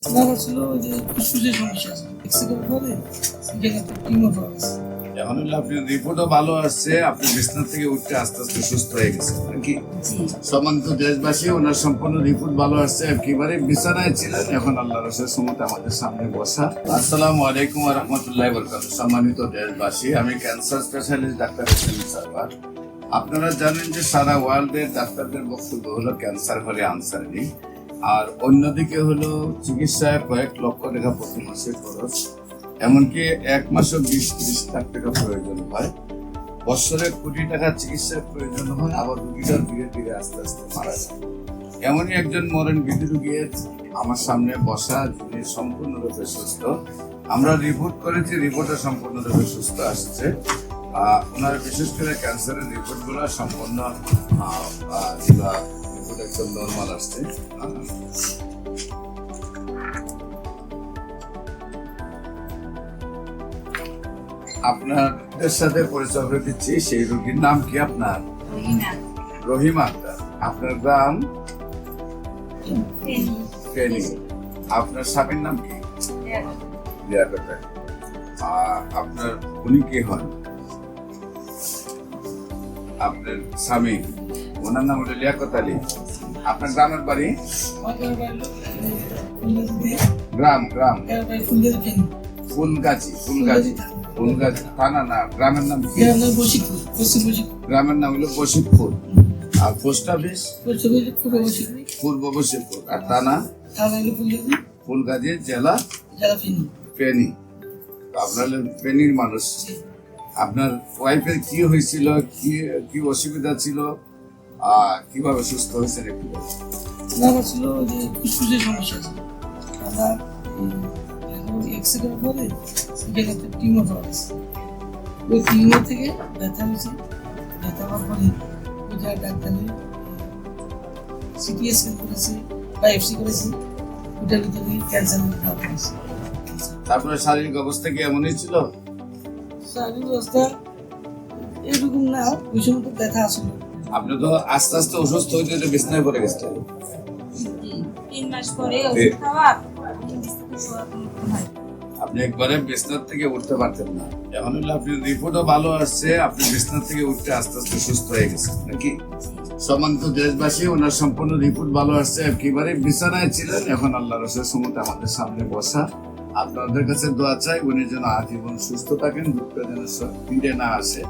আমার ছিল যে ফুসফুসের সমস্যা আছে এক্সিডেন্ট পরে সেখানে টিউমার পাওয়া গেছে। এখন হলো আপনার রিপোর্টও ভালো আসছে, আপনি বিছানা থেকে উঠতে আস্তে আস্তে সুস্থ হয়ে গেছেন নাকি? সম্মানিত দেশবাসী, ওনার সম্পূর্ণ রিপোর্ট ভালো আসছে, একেবারে বিছানায় ছিলেন, এখন আল্লাহর রসের সমতে আমাদের সামনে বসা। আসসালামু আলাইকুম ওয়া রাহমাতুল্লাহি ওয়া বারাকাতুহু। সম্মানিত দেশবাসী, আমি cancer specialist doctor SM Sarwar. আপনারা জানেন যে সারা ওয়ার্ল্ডের ডাক্তারদের বক্তব্য হলো ক্যান্সার হলে আনসার নেই, আর অন্যদিকে হলো চিকিৎসায় কয়েক লক্ষ টাকা প্রতি মাসে খরচ, এমনকি এক মাসও 20-30 লাখ টাকা প্রয়োজন হয়, বছরে কোটি টাকা চিকিৎসার প্রয়োজন হয়, আবার রুগীরা ধীরে ধীরে আস্তে আস্তে মারা যায়। এমনই একজন মরণ বিধি রুগী আমার সামনে বসা, যিনি সম্পূর্ণরূপে সুস্থ। আমরা রিপোর্ট করেছি, রিপোর্টে সম্পূর্ণরূপে সুস্থ আসছে। ওনার বিশেষ করে ক্যান্সারের রিপোর্ট গুলো সম্পূর্ণ রিপোর্ট একদম নর্মাল আসছে। আপনাদের সাথে পরিচয় করে দিচ্ছি। সেই রোগীর নাম কি আপনার? রহিমা আক্তার। আপনার গ্রাম? ফেনী। আপনার স্বামীর নাম কি? লিয়াকত আলী। আপনার উনি কি হন? আপনার স্বামী, ওনার নাম হলো লিয়াকত আলী। আপনার গ্রামের বাড়ি? গ্রাম ফুলগাছি। ফুলগাছি থানা না, গ্রামের নাম কি? গ্রামের নাম হলো বশিকপুর। আর পোস্ট অফিস? পূর্ব বশিকপুর। আর থানা? ফুলগাছি, জেলা ফেনী। আপনার ফেনীর মানুষ। আপনার ওয়াইফের কি হয়েছিল, কি অসুবিধা ছিল, কিভাবে সুস্থ হয়েছেন একটু বলুন। আমার ছিল যে ফুসফুসের সমস্যা আছে, আমার এক্সিডেন্ট পরে সেখানে টিউমার পাওয়া গেছে। ওই টিউমার থেকে ব্যথা হয়েছে, ব্যথা হওয়ার পরে ওই জায়গায় ডাক্তারে সিটি স্ক্যান করেছে, বায়োপসি করেছে, ওটার ভিতরে ক্যান্সার ধরা পড়েছে। তারপরে শারীরিক অবস্থা কি এমনই ছিল? শারীরিক অবস্থা এরকম না, ওই সময় তো ব্যথা আসলে। আপনি তো আস্তে আস্তে অসুস্থ হইতে হইতে বিছানায় পড়ে গেছিলেন। 3 মাস পরে ওষুধ খাওয়া আপনি একবারে বিছানা থেকে উঠতে পারতেন না। এখন হলো আপনি রিপোর্টও ভালো আসছে, আপনি বিছানা থেকে উঠতে আস্তে আস্তে সুস্থ হয়ে গেছেন নাকি? সম্মানিত দেশবাসী, ওনার সম্পূর্ণ রিপোর্ট ভালো আসছে, একেবারে বিছানায় ছিলেন, এখন আল্লাহর রসের সমতে আমাদের সামনে বসা। আপনাদের কাছে দোয়া চাই, উনি যেন আজীবন সুস্থ থাকেন, দুঃখ যেন ফিরে না আসে।